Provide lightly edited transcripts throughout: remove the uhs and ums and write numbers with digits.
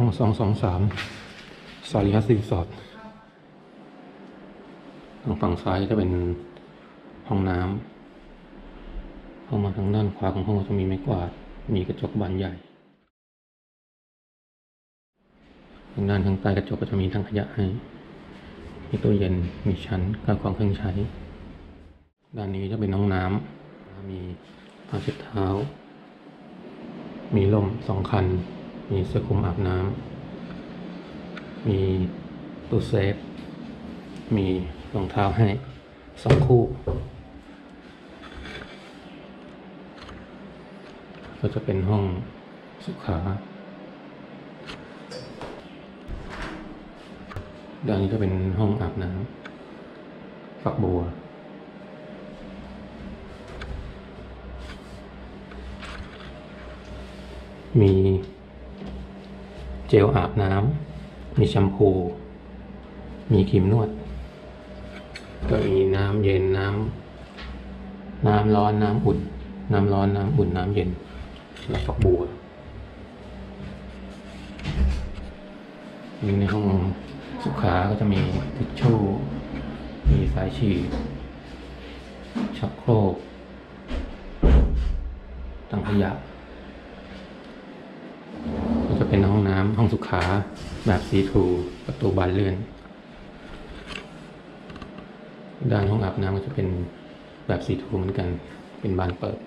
อง223ซาริฮัสรีสอร์ททางฝั่งซ้ายจะเป็นห้องน้ำเข้ามาทางด้านขวาของห้องจะมีไม้กวาดมีกระจกบานใหญ่ทางด้านข้างใต้กระจกก็จะมีถังขยะให้มีตู้เย็นมีชั้นข้าวของเครื่องใช้ด้านนี้จะเป็นห้องน้ำมีผ้าเช็ดเท้ามีร่ม2 คันมีเสื้อคลุมอาบน้ำมีตู้เซฟมีรองเท้าให้2 คู่ก็จะเป็นห้องสุขาด้านนี้ก็เป็นห้องอาบน้ำฝักบัวมีเจลอาบน้ำมีแชมพูมีครีมนวดก็มีน้ำเย็นน้ำร้อนน้ำอุ่นน้ำร้อนน้ำอุ่นน้ำเย็นและฝักบัวอยู่ในห้องสุขาก็จะมีทิชชู่มีสายฉีดชักโครกถังขยะก็จะเป็นห้องน้ำห้องสุขาแบบซีทรูประตูบานเลื่อนด้านห้องอาบน้ำก็จะเป็นแบบซีทรูเหมือนกันเป็นบานเปิด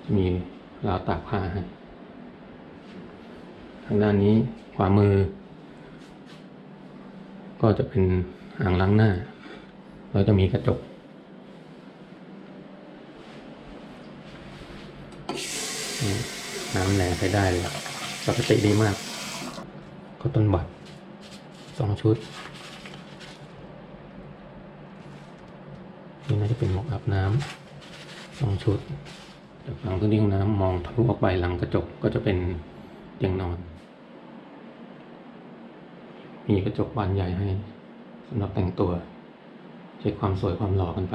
จะมีราวตากผ้าให้ทางด้านนี้ขวามือก็จะเป็นอ่างล้างหน้าแล้วจะมีกระจกน้ำแหล่ใช้ได้เลยปกติดีมากก็ต้นบัตร2 ชุดนี่น่าจะเป็นหมวกอาบน้ำ2 ชุดจากหลังพื้นที่ห้องน้ำมองทะลุออกไปหลังกระจกก็จะเป็นเตียงนอนมีกระจกบานใหญ่ให้สำหรับแต่งตัวเช็คความสวยความหล่อกันไป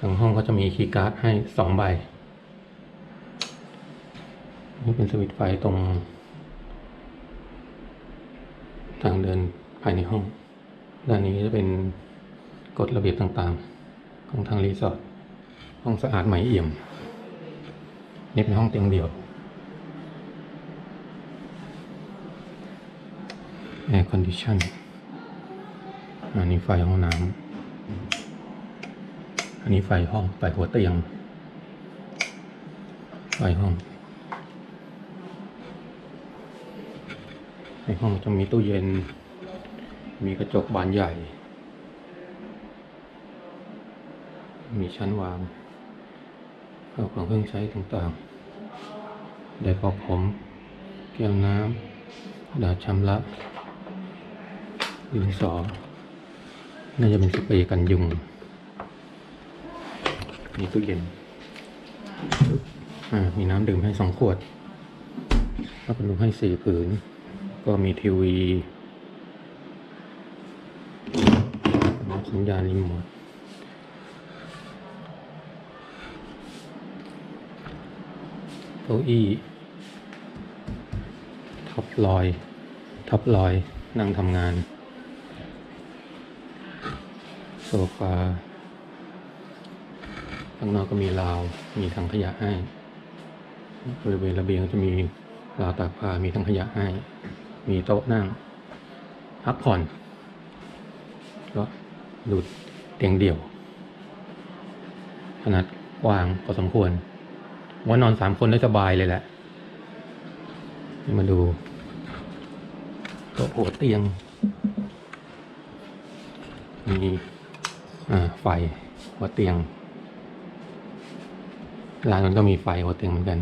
ทางห้องก็จะมีคีย์การ์ดให้2 ใบนี่เป็นสวิตช์ไฟตรงทางเดินภายในห้องด้านนี้จะเป็นกฎระเบียบต่างๆของทางรีสอร์ทห้องสะอาดใหม่เอี่ยมนี่เป็นห้องเตียงเดี่ยวแอร์คอนดิชันอันนี้ไฟห้องน้ำอันนี้ไฟห้องไฟหัวเตียงไฟห้องในห้องจะมีตู้เย็นมีกระจกบานใหญ่มีชั้นวางข้าวของเครื่องใช้ต่างๆได้ปอกผมแก้วน้ำดาษชำระดินสอน่าจะเป็นสเปรย์กันยุงมีตู้เย็นมีน้ำดื่มให้2 ขวดแล้วก็ลุกให้4 ผืนก็มีทีวีสัญญาณรีโมทเก้าอี้ท็อปลอยนั่งทำงานโซฟาข้างนอกก็มีราวมีถังขยะให้บริเวณระเบียงจะมีราวตากผ้ามีถังขยะให้มีโต๊ะนั่งพักผ่อนก็ดูเตียงเดี่ยวขนาดกว้างพอสมควรว่านอน3 คนได้สบายเลยแหละมาดูโต๊ะหัวเตียงมีไฟหัวเตียงร้านนั้นก็มีไฟหัวเตียงเหมือนกัน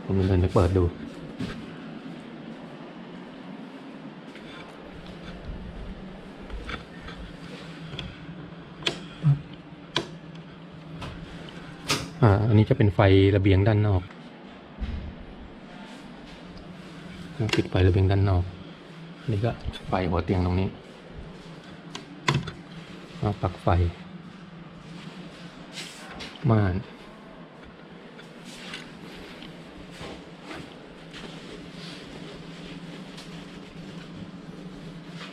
ผมเดินไปเปิดดูอันนี้จะเป็นไฟระเบียงด้านนอกปิดไฟระเบียงด้านนอกอันนี้ก็ไฟหัวเตียงตรงนี้ปลั๊กไฟ ม่าน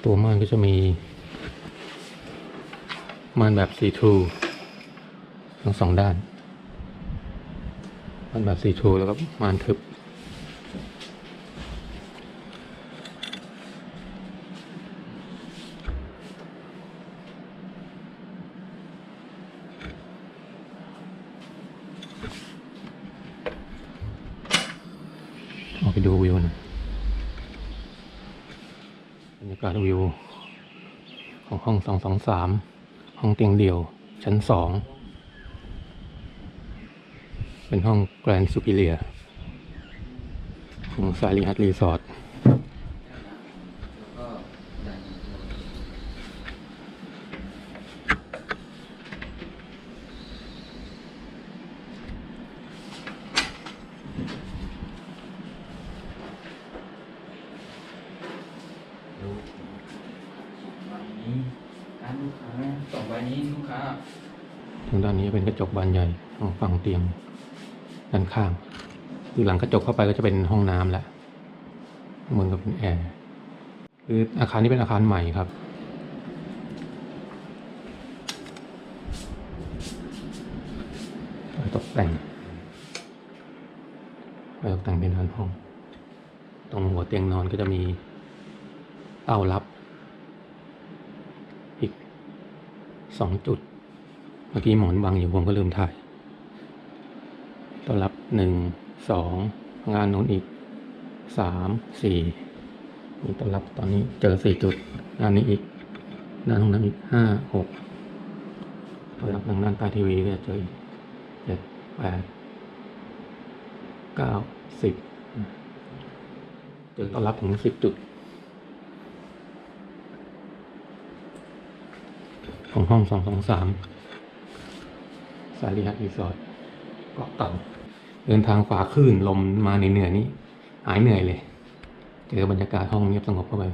ตัวม่านก็จะมีม่านแบบซีทรูทั้งสองด้านม่านแบบซีทรูแล้วก็ม่านทึบออกไปดูวิวหน่อยบรรยากาศวิวของห้อง223ห้องเตียงเดี่ยวชั้น2เป็นห้องแกรนด์ซูพิเลียของสายรีฮัทรีสอร์ทการลูกค้า2 ใบนี้ลูกค้า ทางด้านนี้เป็นกระจกบานใหญ่ทางฝั่งเตียงด้านข้างคือหลังกระจกเข้าไปก็จะเป็นห้องน้ำแหละเหมือนกับเป็นแอร์คืออาคารนี้เป็นอาคารใหม่ครับตกแต่งเป็นด้านห้องตรงหัวเตียงนอนก็จะมีเต้ารับอีก2 จุดเมื่อกี้หมอนวางอยู่ผมก็ลืมถ่ายเต้ารับ1 2งานโน้นอีก3 4มีเต้ารับตอนนี้เจอ4 จุดงานนี้อีกด้านห้องน้ำอีก5 6เต้ารับทางด้านใต้ทีวีก็จะเจออีก7 8 9 10เจอเต้ารับถึง10 จุดของห้อง223สารีฮัทรีสอร์ทเกาะเต่าเดินทางฝ่าคลื่นลมมาเหนื่อยๆนี่หายเหนื่อยเลยเจอบรรยากาศห้องเงียบสงบเข้าไป